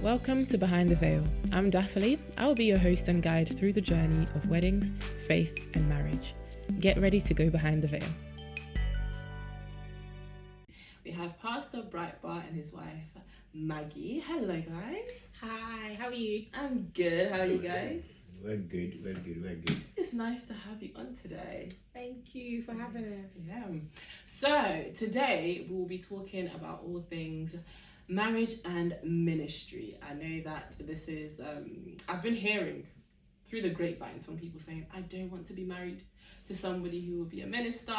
Welcome to Behind the Veil. I'm Daphne. I will be your host and guide through the journey of weddings, faith, and marriage. Get ready to go behind the veil. We have Pastor Bright Baah and his wife, Maggie. Hello, guys. Hi, how are you? I'm good. How are you guys? We're good. It's nice to have you on today. Thank you for having us. Yeah. So, today we'll be talking about all things marriage and ministry. I know that this is, I've been hearing through the grapevine some people saying, I don't want to be married to somebody who will be a minister.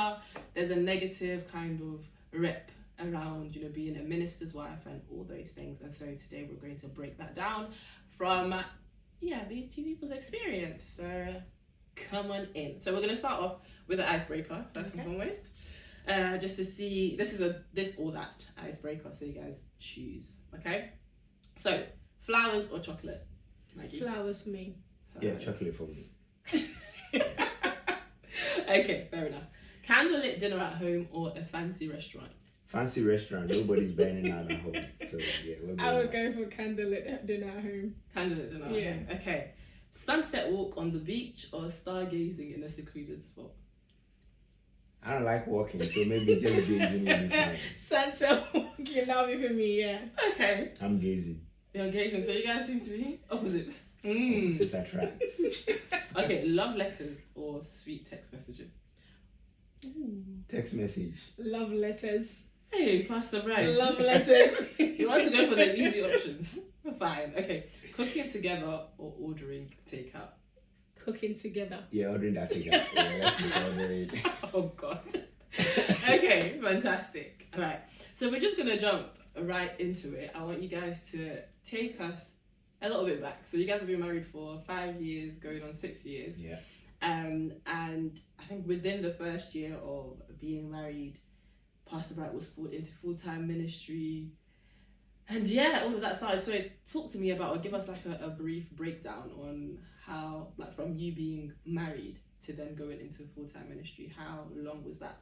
There's a negative kind of rep around, being a minister's wife and all those things. And so today we're going to break that down from, these two people's experience. So come on in. So we're going to start off with an icebreaker, first and foremost. Just to see, this is a this or that icebreaker, so you guys choose, okay? So, flowers or chocolate, Maggie? Flowers for me. Yeah, chocolate for me. Okay, fair enough. Candlelit dinner at home or a fancy restaurant? Fancy restaurant, nobody's burning out at home. So, yeah, I would go for candlelit dinner at home. Candlelit dinner at home, okay. Sunset walk on the beach or stargazing in a secluded spot? I don't like walking, so maybe just gazing will be fine. Sunset walking, that'll be for me, yeah. Okay. I'm gazing. You're gazing, so you guys seem to be opposites. Opposite attracts. Okay, love letters or sweet text messages? Ooh. Text message. Love letters. Hey, Pastor Bright. Love letters. You want to go for the easy options? Fine. Okay, cooking together or ordering takeout? Cooking together. Yeah, ordering that together. Yeah, let's just order it. Oh God. Okay, fantastic. All right, so we're just gonna jump right into it. I want you guys to take us a little bit back. So you guys have been married for 5 years, going on 6 years. Yeah. And I think within the first year of being married, Pastor Bright was called into full-time ministry. And all of that started. So talk to me about, or give us like a brief breakdown on how, like from you being married to then going into full-time ministry, how long was that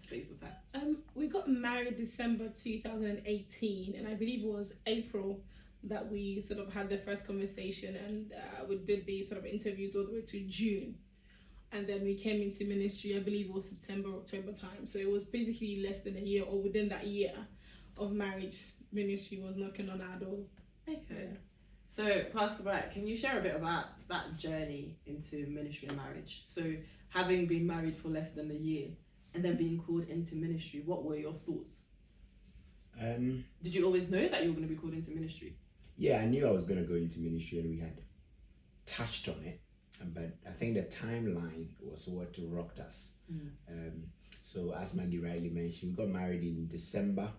space of time? We got married December 2018, and I believe it was April that we sort of had the first conversation, and we did the sort of interviews all the way to June. And then we came into ministry, I believe it was September, October time. So it was basically less than a year, or within that year of marriage, ministry was knocking on our door. Okay. So, Pastor Bright, can you share a bit about that journey into ministry and marriage? So, having been married for less than a year and then being called into ministry, what were your thoughts? Did you always know that you were going to be called into ministry? Yeah, I knew I was going to go into ministry, and we had touched on it. But I think the timeline was what rocked us. So as Maggie rightly mentioned, we got married in December,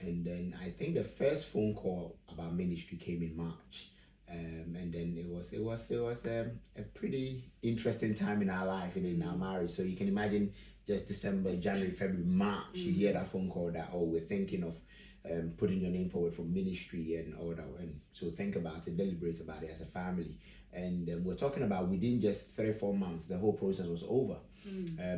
and then I think the first phone call about ministry came in March. And then it was a pretty interesting time in our life and in our marriage. So you can imagine, just December, January, February, March, you hear that phone call that, we're thinking of putting your name forward for ministry and all that. And so think about it, deliberate about it as a family. And we're talking about within just 3-4 months, the whole process was over.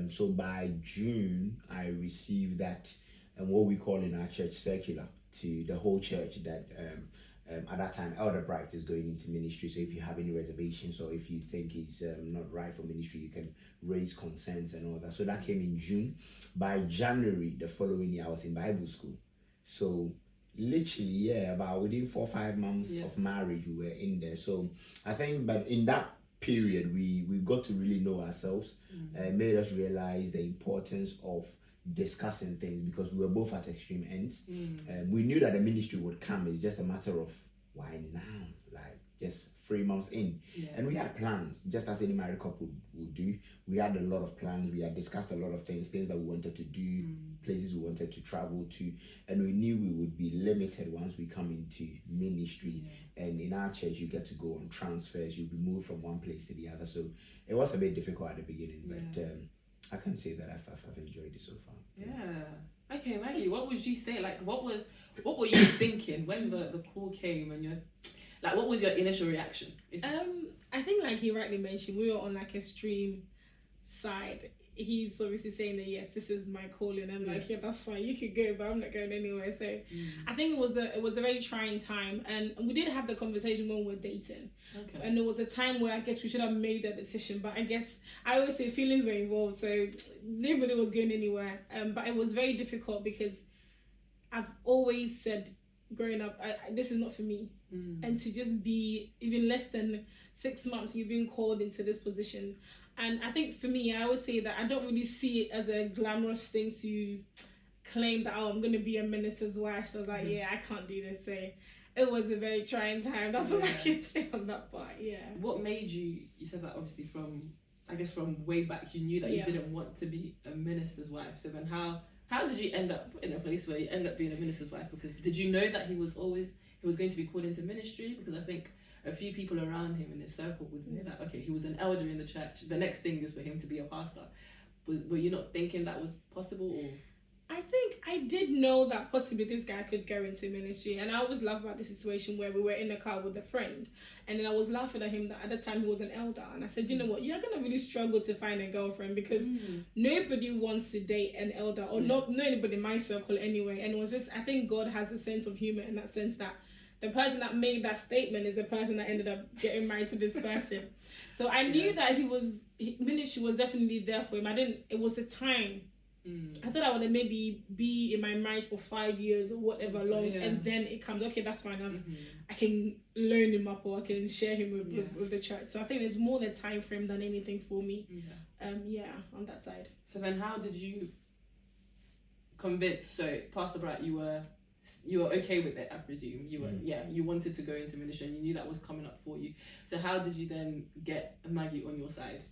So by June, I received that, what we call in our church circular to the whole church that at that time, Elder Bright is going into ministry. So if you have any reservations or if you think he's not right for ministry, you can raise concerns and all that. So that came in June. By January, the following year, I was in Bible school. So literally, about within 4 or 5 months of marriage, we were in there. So I think, but in that period, we got to really know ourselves, made us realize the importance of discussing things, because we were both at extreme ends. We knew that the ministry would come. It's just a matter of why now, like just 3 months in. And we had plans, just as any married couple would do. We had a lot of plans. We had discussed a lot of things that we wanted to do, places we wanted to travel to, and we knew we would be limited once we come into ministry. And in our church, you get to go on transfers. You'll be moved from one place to the other. So it was a bit difficult at the beginning, but I can say that I've enjoyed it so far. Yeah. Okay, Maggie, what would you say? Like, what were you thinking when the call came and you're like, what was your initial reaction? I think, like you rightly mentioned, we were on like extreme side. he's obviously saying that yes, this is my calling. I'm like, yeah, that's fine, you could go, but I'm not going anywhere. So I think it was a very trying time, and we did have the conversation when we were dating. Okay. And there was a time where I guess we should have made that decision, but I guess I always say feelings were involved, so nobody was going anywhere. But it was very difficult because I've always said growing up, this is not for me. And to just be even less than 6 months, you've been called into this position. And I think for me, I always say that I don't really see it as a glamorous thing to claim that, oh, I'm going to be a minister's wife. So I was like, yeah, I can't do this. So it was a very trying time. That's what I can say on that part, yeah. What made you said that obviously from way back, you knew that you didn't want to be a minister's wife. So then how did you end up in a place where you end up being a minister's wife? Because did you know that he was going to be called into ministry? Because I think a few people around him in his circle would know that, okay, he was an elder in the church. The next thing is for him to be a pastor. Were you not thinking that was possible? Or? I think I did know that possibly this guy could go into ministry, and I always laugh about the situation where we were in the car with a friend, and then I was laughing at him that at the time he was an elder, and I said, you know what, you're gonna really struggle to find a girlfriend because nobody wants to date an elder, or not anybody in my circle anyway. And it was just, I think God has a sense of humor in that sense that the person that made that statement is the person that ended up getting married to this person. So I knew that ministry was definitely there for him. It was a time. I thought I would maybe be in my marriage for 5 years or whatever and then it comes, okay, that's fine. I can learn him up, or I can share him with the church. So I think there's more the time frame than anything for me. On that side. So then how did you convince, so Pastor Bright, you were okay with it, I presume. You were you wanted to go into ministry and you knew that was coming up for you. So how did you then get Maggie on your side?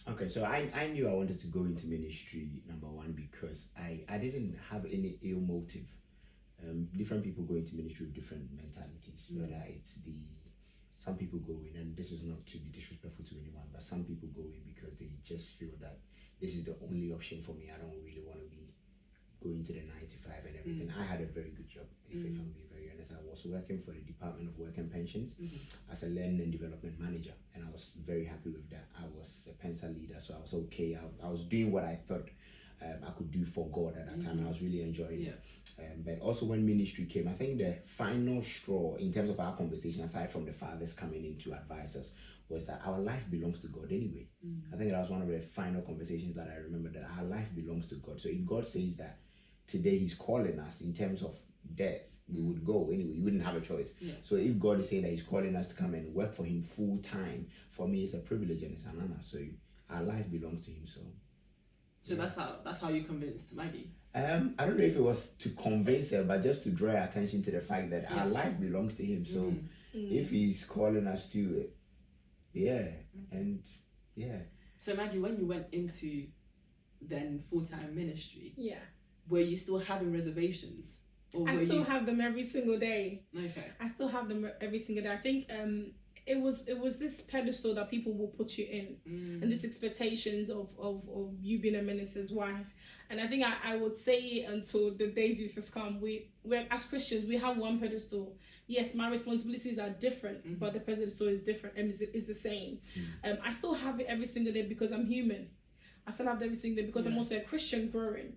Okay, so I knew I wanted to go into ministry, number one, because I didn't have any ill motive. Different people go into ministry with different mentalities, whether it's some people go in, and this is not to be disrespectful to anyone, but some people go in because they just feel that this is the only option for me. I don't really want to be going to the 9 to 5 and everything. I had a very good job, if I'm being very honest. I was working for the Department of Work and Pensions as a learning and development manager, and I was very happy with that. I was a pencil leader, so I was okay. I was doing what I thought I could do for God at that time. I was really enjoying it. But also when ministry came, I think the final straw in terms of our conversation, aside from the fathers coming in to advise us, was that our life belongs to God anyway. I think that was one of the final conversations that I remember, that our life belongs to God. So if God says that today he's calling us in terms of death, we would go anyway. You wouldn't have a choice. So if God is saying that he's calling us to come and work for him full time, for me it's a privilege and it's an honor. So our life belongs to him. So that's how you convinced Maggie. I don't know if it was to convince her, but just to draw her attention to the fact that our life belongs to him. So if he's calling us to it, So Maggie, when you went into then full-time ministry, were you still having reservations? Or I still have them every single day. Okay. I still have them every single day. I think it was this pedestal that people will put you in, and these expectations of you being a minister's wife. And I think I would say until the day Jesus comes, we're as Christians, we have one pedestal. Yes, my responsibilities are different, but the pedestal is different and is the same. I still have it every single day because I'm human. I still have every single day because I'm also a Christian growing.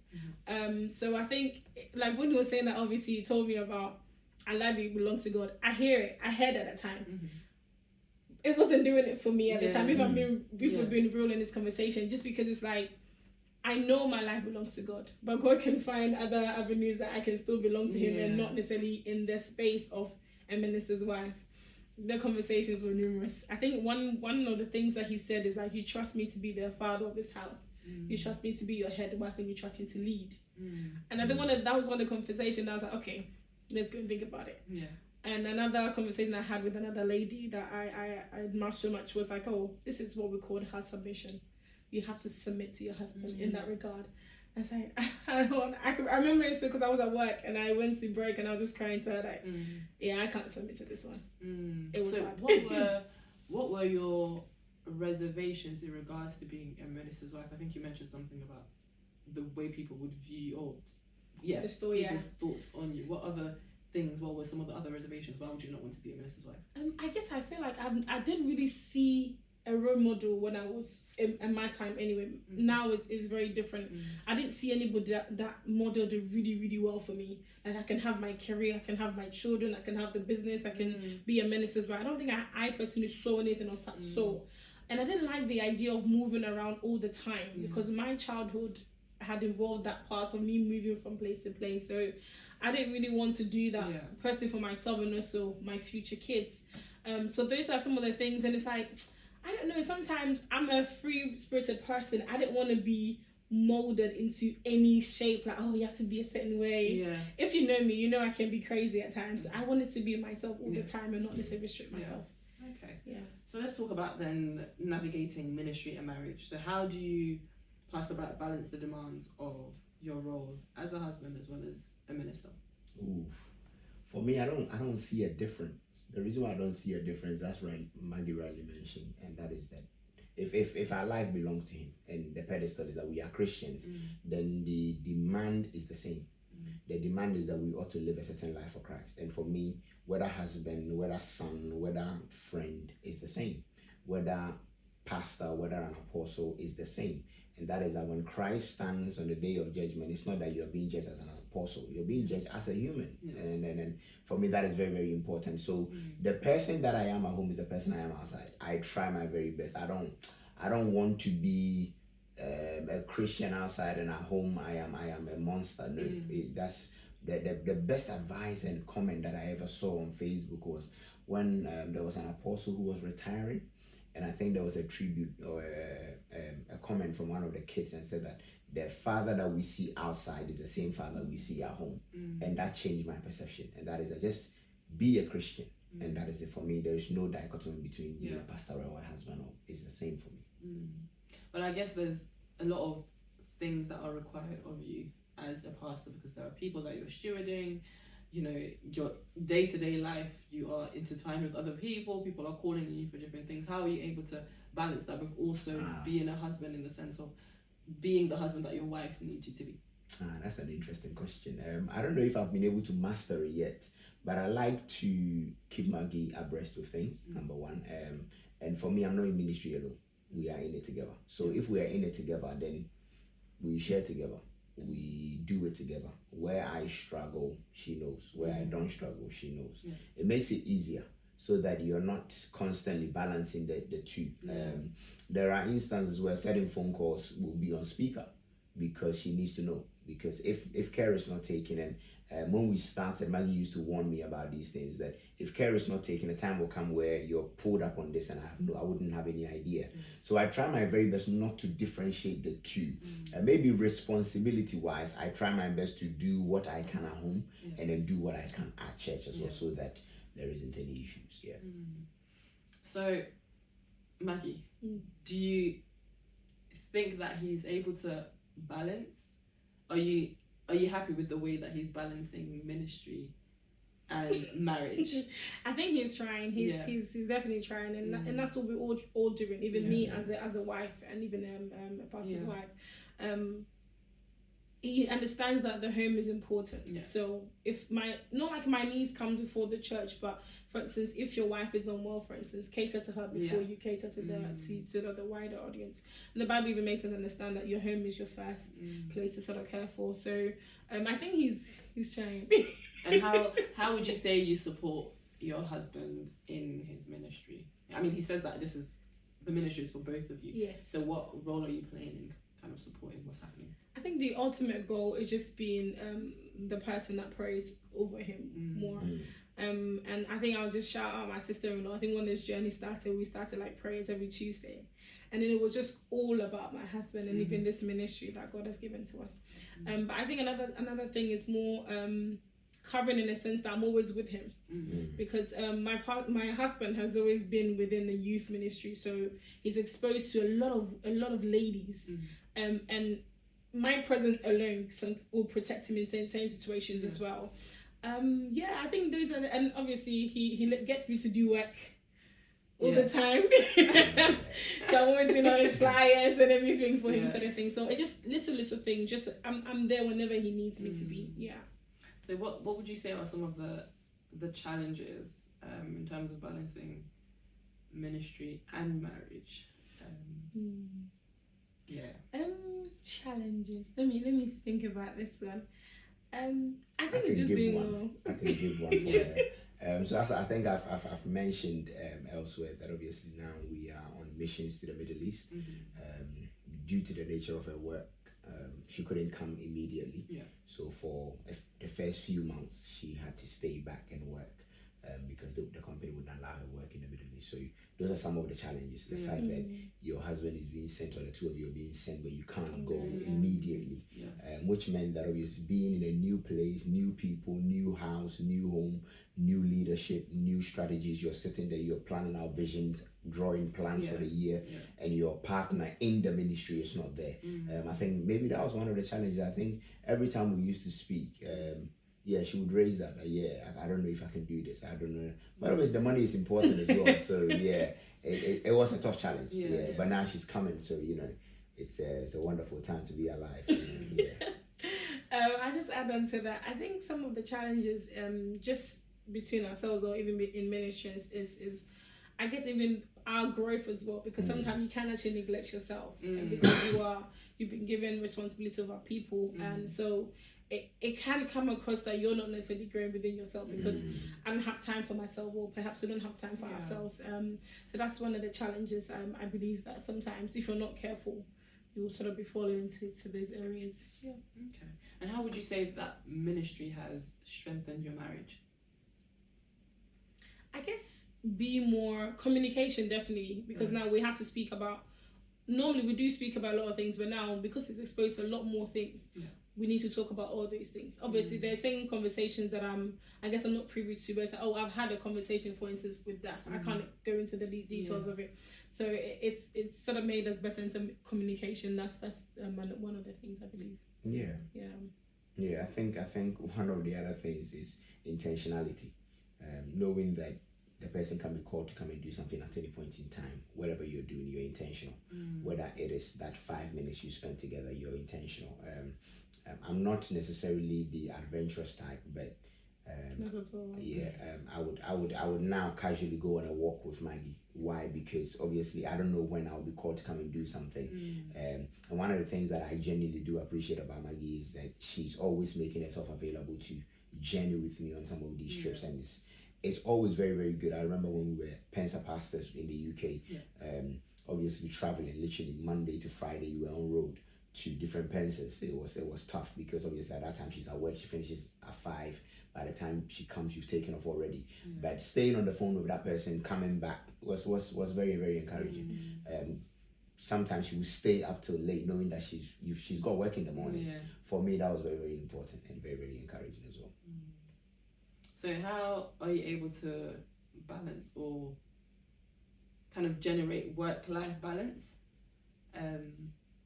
So I think, like when you were saying that, obviously you told me about our life belongs to God. I hear it. I heard it at the time. It wasn't doing it for me at the time. If I'm being real in this conversation, just because it's like, I know my life belongs to God, but God can find other avenues that I can still belong to him and not necessarily in the space of a minister's wife. The conversations were numerous. I think one of the things that he said is like, you trust me to be the father of this house. You trust me to be your head. Why can you trust me to lead? And I think that was one of the conversations. I was like, okay, let's go and think about it. And another conversation I had with another lady that I admire so much was like, oh, this is what we call house submission. You have to submit to your husband in that regard. I was like, I remember it because I was at work and I went to break and I was just crying to her like, I can't submit to this one. It was hard. What were your reservations in regards to being a minister's wife? I think you mentioned something about the way people would view the story, people's thoughts on you. What were some of the other reservations? Why would you not want to be a minister's wife? I guess I feel like I didn't really see a role model when I was in my time anyway. Now is very different. I didn't see anybody that modeled it really, really well for me. Like I can have my career, I can have my children, I can have the business, I can be a minister. But I don't think I personally saw anything or saw. And I didn't like the idea of moving around all the time because my childhood had involved that part of me moving from place to place. So I didn't really want to do that personally for myself and also my future kids. So those are some of the things, and it's like, I don't know, sometimes I'm a free-spirited person. I didn't want to be molded into any shape, like, oh, you have to be a certain way. Yeah. If you know me, you know I can be crazy at times. I wanted to be myself all the time and not necessarily restrict myself. Okay. Yeah. So let's talk about then navigating ministry and marriage. So how do you, Pastor Bright, balance the demands of your role as a husband as well as a minister? Ooh. For me, I don't see a difference. The reason why I don't see a difference, that's right, Maggie rightly mentioned, and that is that if our life belongs to him and the pedestal is that we are Christians, then the demand is the same. The demand is that we ought to live a certain life for Christ. And for me, whether husband, whether son, whether friend is the same. Whether pastor, whether an apostle is the same. And that is that when Christ stands on the day of judgment, it's not that you're being judged as an apostle, you're being judged as a human. And for me, that is very, very important. So the person that I am at home is the person I am outside. I try my very best. I don't want to be a Christian outside and at home I am a monster. No, that's the best advice and comment that I ever saw on Facebook was when there was an apostle who was retiring. And I think there was a tribute or a comment from one of the kids and said that the father that we see outside is the same father we see at home. And that changed my perception. And that is that just be a Christian. And that is it for me. There is no dichotomy between being a pastor or a husband. Or it's the same for me. But I guess there's a lot of things that are required of you as a pastor, because there are people that you're stewarding. You know, your day-to-day life, you are intertwined with other people are calling you for different things. How are you able to balance that with also being a husband, in the sense of being the husband that your wife needs you to be? That's an interesting question. I don't know if I've been able to master it yet, but I like to keep Maggie abreast with things, number one. And for me, I'm not in ministry alone. We are in it together. So if we are in it together, then we share together. We do it together. Where I struggle, she knows. Where I don't struggle, she knows. It makes it easier so that you're not constantly balancing the two. There are instances where certain phone calls will be on speaker because she needs to know. Because if care is not taken, and when we started, Maggie used to warn me about these things, that if care is not taken, a time will come where you're pulled up on this and I wouldn't have any idea. So I try my very best not to differentiate the two. Maybe responsibility wise, I try my best to do what I can at home and then do what I can at church as well, so that there isn't any issues. So Maggie, do you think that he's able to balance? Are you happy with the way that he's balancing ministry and marriage? I think he's trying. He's definitely trying, and that's what we're all doing. Even me as a wife, and even a pastor's wife. He understands that the home is important. So if not like my needs come before the church, but for instance, if your wife is unwell, for instance, cater to her before you cater to the wider audience. And the Bible even makes us understand that your home is your first place to sort of care for. So I think he's trying. And how would you say you support your husband in his ministry? I mean, he says that the ministry is for both of you. Yes. So what role are you playing in kind of supporting what's happening? I think the ultimate goal is just being the person that prays over him more. And I think I'll just shout out my sister-in-law. I think when this journey started, we started like prayers every Tuesday. And then it was just all about my husband and even this ministry that God has given to us. But I think another thing is more covering, in a sense that I'm always with him. Because my husband has always been within the youth ministry, so he's exposed to a lot of ladies. And my presence alone will protect him in certain situations as well. I think those are, and obviously he gets me to do work all the time. So I'm always doing all his flyers and everything for him, kind of thing. So it just little things. Just I'm there whenever he needs me to be. So what would you say are some of the challenges in terms of balancing ministry and marriage? Yeah. Challenges. Let me think about this one. I think it's just give doing one. well. I can give one for you. So as I think I've mentioned elsewhere that obviously now we are on missions to the Middle East. Due to the nature of her work, she couldn't come immediately. Yeah. So for the first few months, she had to stay back and work because the company wouldn't allow her work in the Middle East. So those are some of the challenges. The fact that your husband is being sent, or the two of you are being sent, but you can't go immediately, which meant that obviously being in a new place, new people, new house, new home, new leadership, new strategies, you're sitting there, you're planning out visions, drawing plans for the year, and your partner in the ministry is not there. I think maybe that was one of the challenges. I think every time we used to speak, she would raise that. I don't know if I can do this. I don't know. But obviously the money is important as well. So it was a tough challenge. But now she's coming, so it's a wonderful time to be alive. I just add on to that. I think some of the challenges, just between ourselves or even in ministries, is I guess even our growth as well, because sometimes you can actually neglect yourself, and because you've been given responsibility over people, and so it can come across that you're not necessarily growing within yourself because I don't have time for myself, or perhaps we don't have time for ourselves. So that's one of the challenges. I believe that sometimes if you're not careful, you'll sort of be falling into those areas. Yeah. Okay. And how would you say that ministry has strengthened your marriage? I guess be more communication, definitely, because now we have to speak about. Normally we do speak about a lot of things, but now because it's exposed to a lot more things, we need to talk about all those things. Obviously, there's certain conversations that I guess I'm not privy to, but it's like, I've had a conversation, for instance, with that. I can't go into the details of it. So it's sort of made us better into communication. That's one of the things I believe. I think one of the other things is intentionality. Knowing that the person can be called to come and do something at any point in time. Whatever you're doing, you're intentional. Whether it is that 5 minutes you spend together, you're intentional. I'm not necessarily the adventurous type, but not at all. I would now casually go on a walk with Maggie. Why? Because obviously I don't know when I'll be called to come and do something. And one of the things that I genuinely do appreciate about Maggie is that she's always making herself available to journey with me on some of these trips, and it's always very, very good. I remember when we were Pensa pastors in the UK, obviously traveling literally Monday to Friday, you were on road to different Pensas. It was tough because obviously at that time she's at work, she finishes at 5. By the time she comes, you've taken off already. But staying on the phone with that person, coming back was very, very encouraging. Sometimes she would stay up till late, knowing that she's got work in the morning. For me, that was very, very important and very, very encouraging as well. So how are you able to balance or kind of generate work-life balance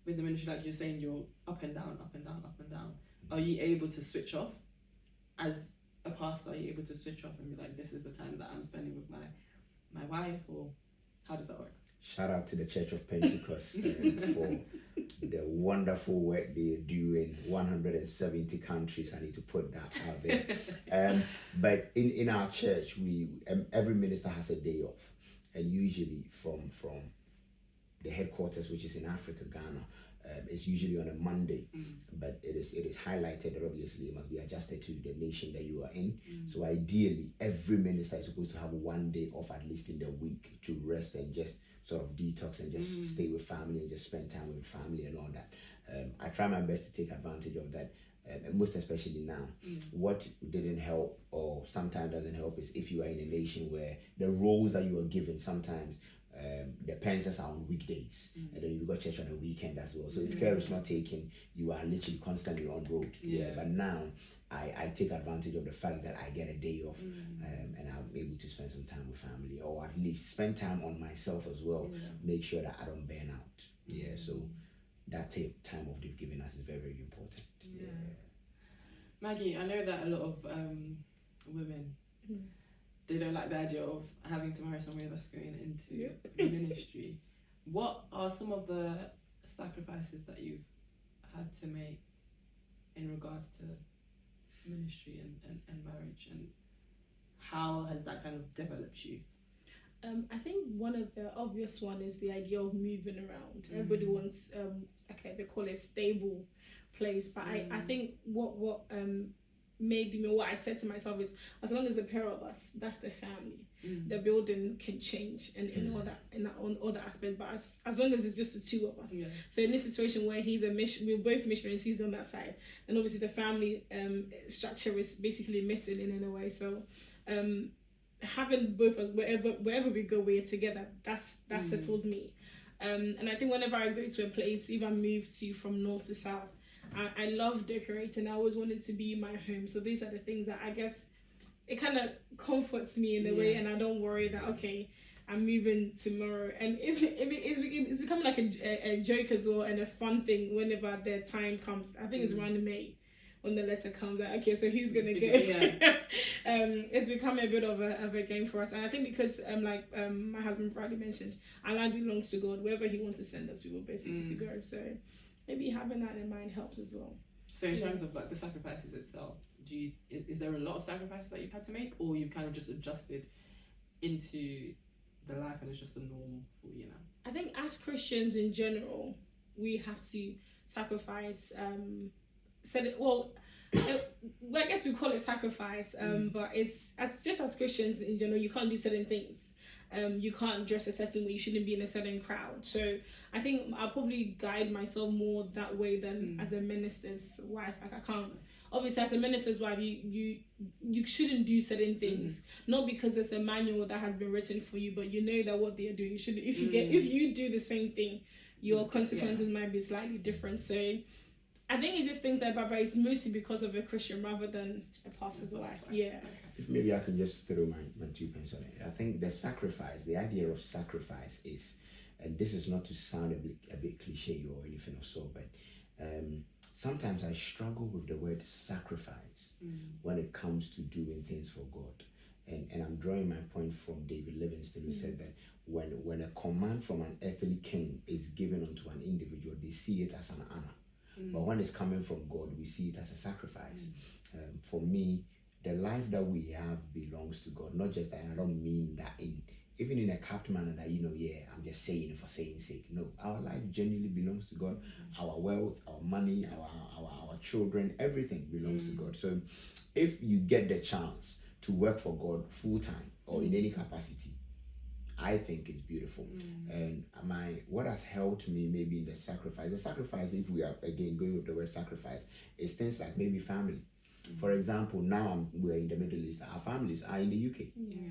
with the ministry? Like you're saying, you're up and down, up and down, up and down. Are you able to switch off? As a pastor, are you able to switch off and be like, this is the time that I'm spending with my wife, or how does that work? Shout out to the Church of Pentecost for the wonderful work they do in 170 countries. I need to put that out there. But in our church, we every minister has a day off, and usually from the headquarters, which is in Africa, Ghana, it's usually on a Monday. But it is highlighted that obviously it must be adjusted to the nation that you are in. So ideally, every minister is supposed to have one day off at least in the week to rest and just sort of detox and just stay with family and just spend time with family and all that. I try my best to take advantage of that, and most especially now. What didn't help or sometimes doesn't help is if you are in a nation where the roles that you are given sometimes the Pensas are on weekdays, and then you've got church on a weekend as well. So if care is not taken, you are literally constantly on road. But now I take advantage of the fact that I get a day off, and I'm able to spend some time with family, or at least spend time on myself as well. Make sure that I don't burn out. So that time off they've given us is very, very important. Maggie, I know that a lot of women, they don't like the idea of having to marry somebody that's going into ministry. What are some of the sacrifices that you've had to make in regards to ministry and marriage, and how has that kind of developed you? I think one of the obvious one is the idea of moving around. Everybody wants okay, they call it stable place, but I think what made me, what I said to myself is, as long as the pair of us, that's the family. The building can change and in all that, in that on other aspect, but as long as it's just the two of us. So in this situation where he's a mission, we're both missionaries, he's on that side, and obviously the family structure is basically missing in a way. So having both of us, wherever we go, we're together. That settles me. And I think whenever I go to a place, if I move from north to south, I love decorating. I always wanted to be my home. So these are the things that I guess it kind of comforts me in a way, and I don't worry that, okay, I'm moving tomorrow. And it's becoming like a joke as well, and a fun thing whenever the time comes. I think it's around May when the letter comes out. Okay, so who's gonna go? It's become a bit of a game for us, and I think because like my husband Bradley mentioned, our life belongs to God. Wherever He wants to send us, we will basically go. So maybe having that in mind helps as well. So in terms of like the sacrifices itself, is there a lot of sacrifices that you've had to make, or you've kind of just adjusted into the life and it's just a norm for you now? I think as Christians in general, we have to sacrifice. I guess we call it sacrifice, but it's as Christians in general, you can't do certain things. You can't dress a certain way, you shouldn't be in a certain crowd. So I think I'll probably guide myself more that way than as a minister's wife. Like I can't, obviously as a minister's wife, you shouldn't do certain things, not because there's a manual that has been written for you, but you know that what they are doing, you should, if you do the same thing, your consequences might be slightly different. So I think it's just things like that, but it's mostly because of a Christian rather than a pastor's wife. Yeah. If maybe I can just throw my 2 pence on it. I think the sacrifice, the idea of sacrifice is, and this is not to sound a bit cliche or anything of so, but sometimes I struggle with the word sacrifice when it comes to doing things for God. And I'm drawing my point from David Livingstone, who said that when a command from an earthly king is given unto an individual, they see it as an honor. But when it's coming from God, we see it as a sacrifice. For me, the life that we have belongs to God. Not just that, and I don't mean that even in a capped manner that, I'm just saying it for saying sake. No, our life genuinely belongs to God. Our wealth, our money, our children, everything belongs to God. So if you get the chance to work for God full time or in any capacity, I think it's beautiful. And what has helped me maybe in the sacrifice, if we are again going with the word sacrifice, is things like maybe family. For example, now we're in the Middle East, our families are in the UK.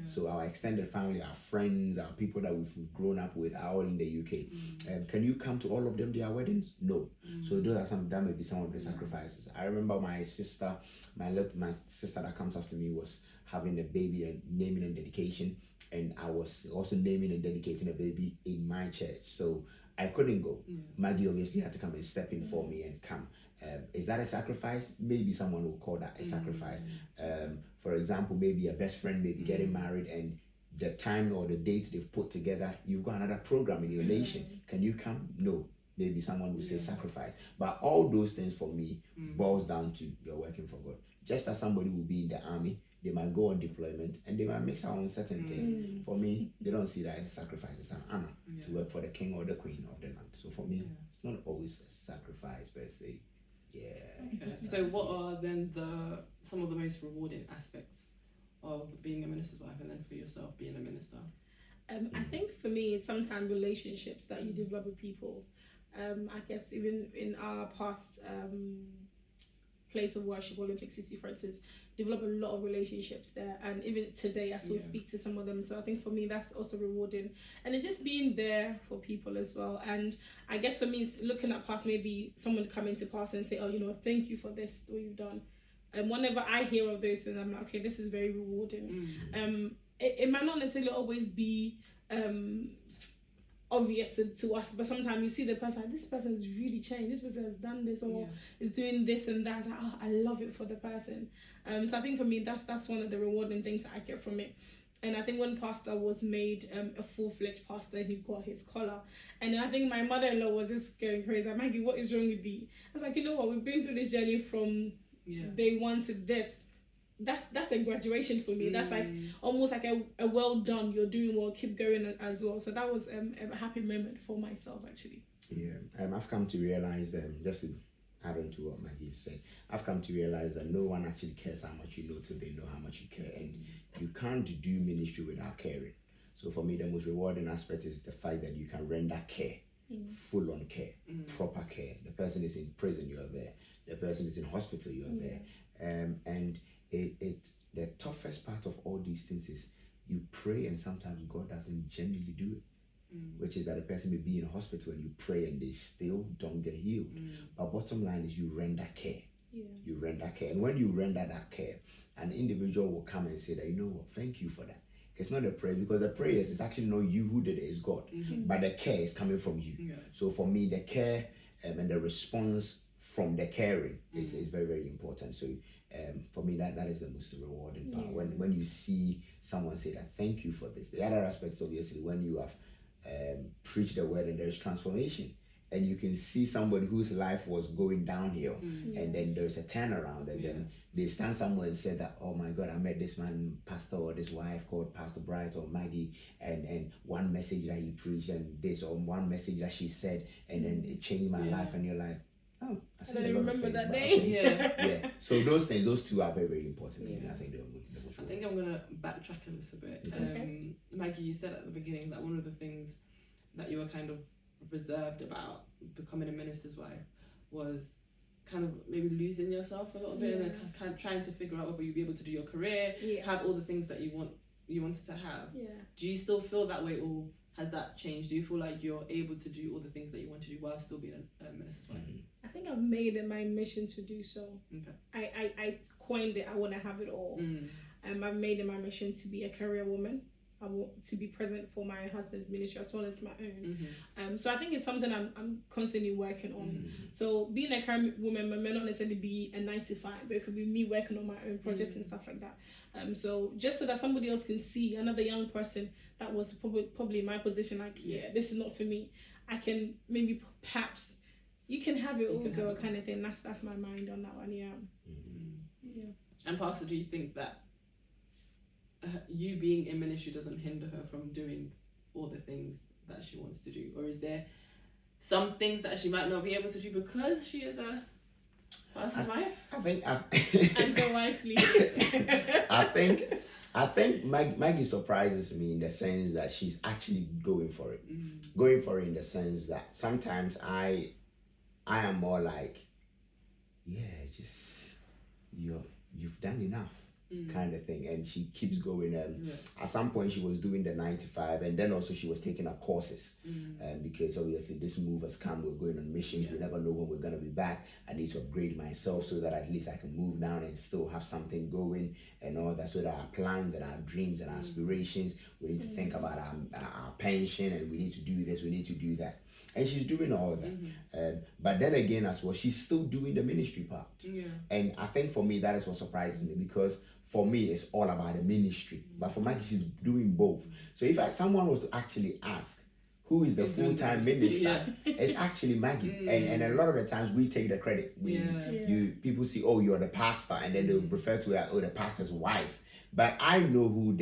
So our extended family, our friends, our people that we've grown up with are all in the UK. Can you come to all of them, their weddings? No. So those are that may be some of the sacrifices. I remember my sister that comes after me was having a baby and naming and dedication. And I was also naming and dedicating a baby in my church. So I couldn't go. Maggie obviously had to come and step in for me and come. Is that a sacrifice? Maybe someone will call that a sacrifice. For example, maybe a best friend may be getting married and the time or the date they've put together, you've got another program in your nation. Can you come? No. Maybe someone will say sacrifice. But all those things for me boils down to you're working for God. Just as somebody will be in the army, they might go on deployment and they might miss out on certain things. For me, they don't see that as a sacrifice. It's an honor to work for the king or the queen of the land. So for me, it's not always a sacrifice per se. Okay. So what are then some of the most rewarding aspects of being a minister's wife, and then for yourself being a minister? I think for me, sometimes relationships that you develop with people. I guess even in our past place of worship, Olympic City, for instance, develop a lot of relationships there, and even today I still speak to some of them. So I think for me that's also rewarding, and then just being there for people as well. And I guess for me, it's looking at past, maybe someone coming to pass and say, thank you for this, what you've done. And whenever I hear of those things, I'm like, okay, this is very rewarding. It might not necessarily always be obvious to us, but sometimes you see the person, this person has really changed, this person has done this or is doing this and that. It's like, I love it for the person. So I think for me that's one of the rewarding things that I get from it. And I think when pastor was made a full-fledged pastor, he got his collar, and I think my mother-in-law was just going crazy. Like, Maggie, what is wrong with you? I was like, you know what, we've been through this journey from day one to this. that's a graduation for me. That's like almost like a well done, you're doing well, keep going as well. So that was a happy moment for myself, actually. Yeah, I've come to realize, just to add on to what Maggie said, I've come to realize that no one actually cares how much you know till they know how much you care, and you can't do ministry without caring. So for me, the most rewarding aspect is the fact that you can render care, full on care, proper care. The person is in prison, you're there. The person is in hospital, you're there. And the toughest part of all these things is you pray and sometimes God doesn't genuinely do it. Which is that a person may be in a hospital and you pray and they still don't get healed. But bottom line is you render care. You render care. And when you render that care, an individual will come and say that, you know what, thank you for that. It's not a prayer, because the prayers is actually not you who did it, it's God. But the care is coming from you. So for me, the care and the response from the caring is very, very important. So for me, that is the most rewarding part. When you see someone say that, thank you for this. The other aspects, obviously, when you have preach the word and there's transformation, and you can see somebody whose life was going downhill, and then there's a turnaround, and then they stand somewhere and say that, oh my God, I met this man, pastor, or this wife called Pastor Bright or Maggie, and one message that he preached and this, or one message that she said, and then it changed my life, and you're like, oh, I remember that day. Yeah. So those things, those two are very, very important. I think they're I think I'm gonna backtrack a little bit. Okay. Maggie, you said at the beginning that one of the things that you were kind of reserved about becoming a minister's wife was kind of maybe losing yourself a little bit, and then kind of trying to figure out whether you'd be able to do your career, have all the things that you wanted to have. Do you still feel that way, or has that changed? Do you feel like you're able to do all the things that you want to do while still being a minister's wife? I think I've made it my mission to do so. I coined it, I want to have it all. I've made it my mission to be a career woman. I want to be present for my husband's ministry as well as my own. So I think it's something I'm constantly working on. So being a career woman may not necessarily be a 9 to 5, but it could be me working on my own projects and stuff like that. So just so that somebody else can see, another young person that was probably in my position, like, this is not for me. I can maybe perhaps, you can have it all, girl, kind of thing. That's my mind on that one. And Pastor, do you think that you being in ministry doesn't hinder her from doing all the things that she wants to do, or is there some things that she might not be able to do because she is a pastor's wife? Answer wisely. I think Maggie surprises me in the sense that she's actually going for it. Going for it in the sense that sometimes I am more like, you've done enough. Kind of thing, and she keeps going. At some point she was doing the 9 to 5, and then also she was taking her courses, because obviously this move has come, we're going on missions, we never know when we're going to be back. I need to upgrade myself so that at least I can move down and still have something going and all that, so that our plans and our dreams and our aspirations, we need to think about our pension, and we need to do this, we need to do that. And she's doing all of that. But then again as well, she's still doing the ministry part. And I think for me, that is what surprises me, because for me, it's all about the ministry. But for Maggie, she's doing both. So if someone was to actually ask, who is the full-time minister? It's actually Maggie. And a lot of the times we take the credit. People see, oh, you're the pastor, and then they will refer to her, oh, the pastor's wife. But I know who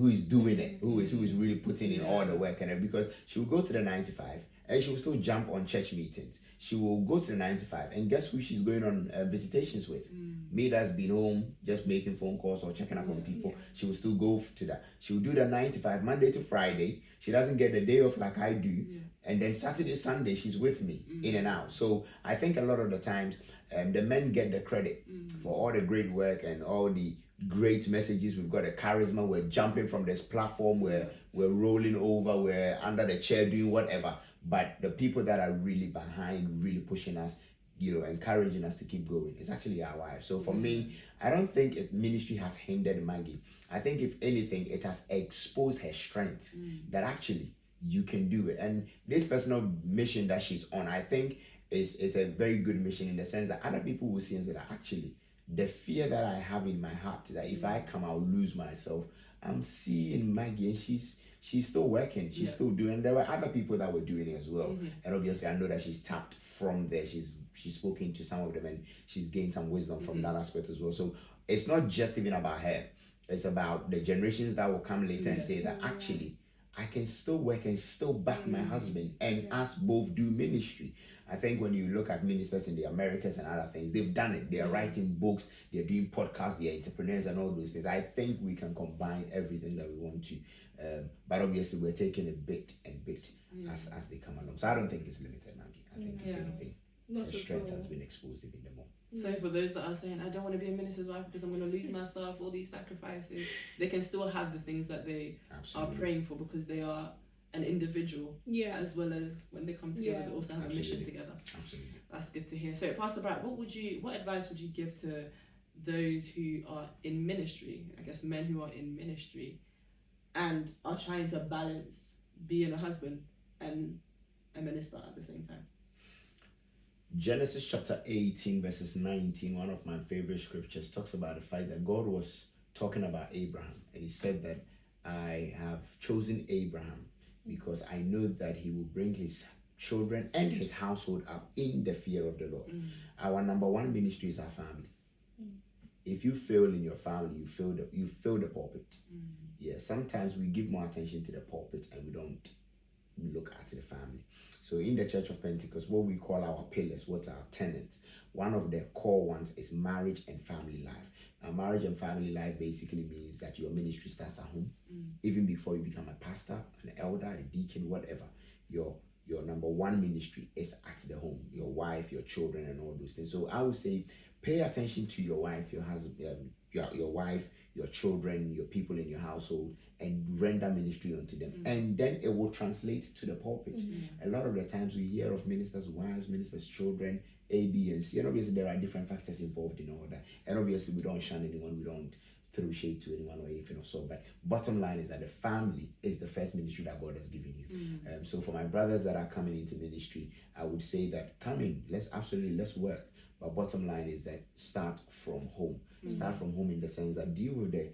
is doing it, who is really putting in all the work, and because she will go to the 9 to 5 and she will still jump on church meetings. She will go to the 9 to 5, and guess who she's going on visitations with? Me that's been home just making phone calls or checking up on people. She will still go to that. She will do the 9 to 5 Monday to Friday. She doesn't get the day off like I do, and then Saturday, Sunday she's with me in and out. So I think a lot of the times the men get the credit for all the great work and all the great messages. We've got a charisma, we're jumping from this platform, we're rolling over, we're under the chair doing whatever. But the people that are really behind, really pushing us, encouraging us to keep going, it's actually our wives. So for me, I don't think ministry has hindered Maggie. I think if anything, it has exposed her strength, that actually you can do it. And this personal mission that she's on, I think is a very good mission, in the sense that other people will see and say that actually the fear that I have in my heart that if I come, I'll lose myself. I'm seeing Maggie, and she's still working, she's still doing. There were other people that were doing it as well, and obviously I know that she's tapped from there. She's spoken to some of them, and she's gained some wisdom from that aspect as well. So it's not just even about her. It's about the generations that will come later and say that actually I can still work and still back my husband and us both do ministry. I think when you look at ministers in the Americas and other things, they've done it. They are writing books, they're doing podcasts, they're entrepreneurs and all those things. I think we can combine everything that we want to. But obviously we're taking a bit as they come along. So I don't think it's limited, Maggie. I think if anything, the strength has been exposed even more. So for those that are saying, I don't want to be a minister's wife because I'm going to lose myself, all these sacrifices, they can still have the things that they are praying for because they are an individual, as well as when they come together, they also have a mission together. Absolutely. That's good to hear. So Pastor Bright, what advice would you give to those who are in ministry, I guess men who are in ministry and are trying to balance being a husband and a minister at the same time? Genesis chapter 18 verses 19, one of my favorite scriptures, talks about the fact that God was talking about Abraham, and he said that I have chosen Abraham because I know that he will bring his children and his household up in the fear of the Lord. Our number one ministry is our family. If you fail in your family, you fail the pulpit. Yeah, sometimes we give more attention to the pulpit and we don't look at the family. So in the Church of Pentecost, what we call our pillars, what are our tenets, one of the core ones is marriage and family life. Now, marriage and family life basically means that your ministry starts at home. Even before you become a pastor, an elder, a deacon, whatever, your number one ministry is at the home, your wife, your children, and all those things. So I would say pay attention to your wife, your husband, your wife, your children, your people in your household, and render ministry unto them. And then it will translate to the pulpit. A lot of the times we hear of ministers' wives, ministers' children, A, B, and C. And obviously there are different factors involved in all that. And obviously we don't shun anyone, we don't throw shade to anyone or anything of sort. But bottom line is that the family is the first ministry that God has given you. So for my brothers that are coming into ministry, I would say that come in, let's work. But bottom line is that start from home. Start from home in the sense that deal with the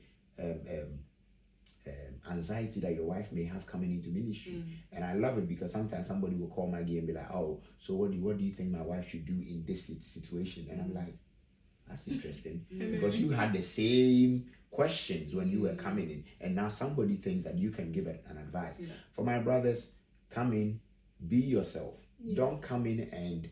anxiety that your wife may have coming into ministry. And I love it because sometimes somebody will call Maggie and be like, oh, so what do you think my wife should do in this situation? And I'm like, that's interesting. Because you had the same questions when you were coming in, and now somebody thinks that you can give it an advice. For my brothers, come in, be yourself. Don't come in and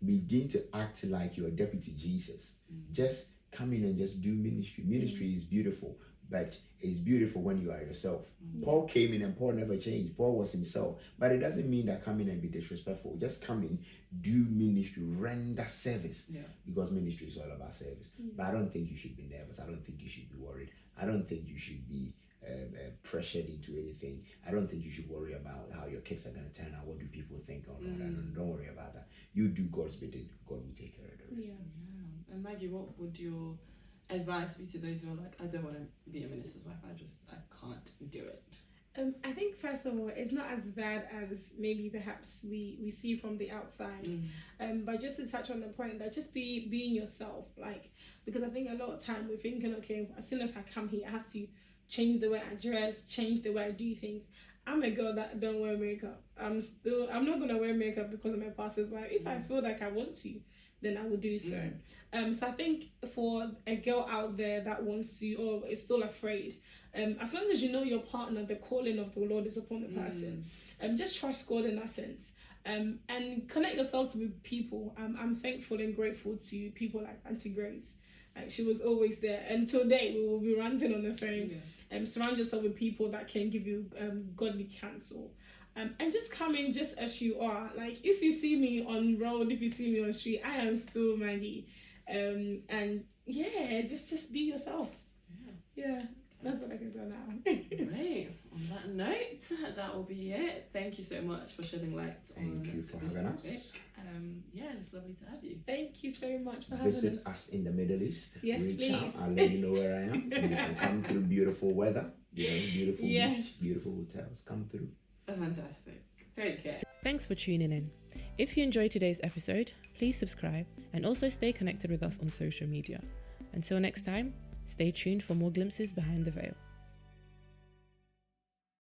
begin to act like you're deputy Jesus. Just come in and just do ministry. Ministry is beautiful, but it's beautiful when you are yourself. Paul came in and Paul never changed. Paul was himself. But it doesn't mean that come in and be disrespectful. Just come in, do ministry, render service. Because ministry is all about service. But I don't think you should be nervous. I don't think you should be worried. I don't think you should be pressured into anything. I don't think you should worry about how your kids are going to turn out. What do people think or not? Don't worry about that. You do God's bidding. God will take care of the rest. And Maggie, what would your advice be to those who are like, I don't want to be a minister's wife, I can't do it? I think first of all, it's not as bad as maybe perhaps we see from the outside. But just to touch on the point that just being yourself, like, because I think a lot of time we're thinking, okay, as soon as I come here, I have to change the way I dress, change the way I do things. I'm a girl that don't wear makeup. I'm not gonna wear makeup because I'm a pastor's wife. If I feel like I want to, then I will do so. So I think for a girl out there that wants to or is still afraid, as long as you know your partner, the calling of the Lord is upon the person, just trust God in that sense. And connect yourselves with people. I'm thankful and grateful to people like Auntie Grace. Like, she was always there. Until today, we will be ranting on the phone. Surround yourself with people that can give you godly counsel. And just come in just as you are. Like, if you see me on road, if you see me on the street, I am still Maggie. And yeah, just be yourself. Yeah. That's what I can say now. Great. On that note, that will be it. Thank you so much for shedding light on Thank you for this having topic. us. Yeah, it's lovely to have you. Thank you so much for having us. Visit us in the Middle East. Yes, Reach please. out. I'll let you know where I am. You can come through beautiful weather, beautiful beach, beautiful hotels. Come through. Fantastic. Take care. Thanks for tuning in. If you enjoyed today's episode, please subscribe and also stay connected with us on social media. Until next time, stay tuned for more glimpses behind the veil.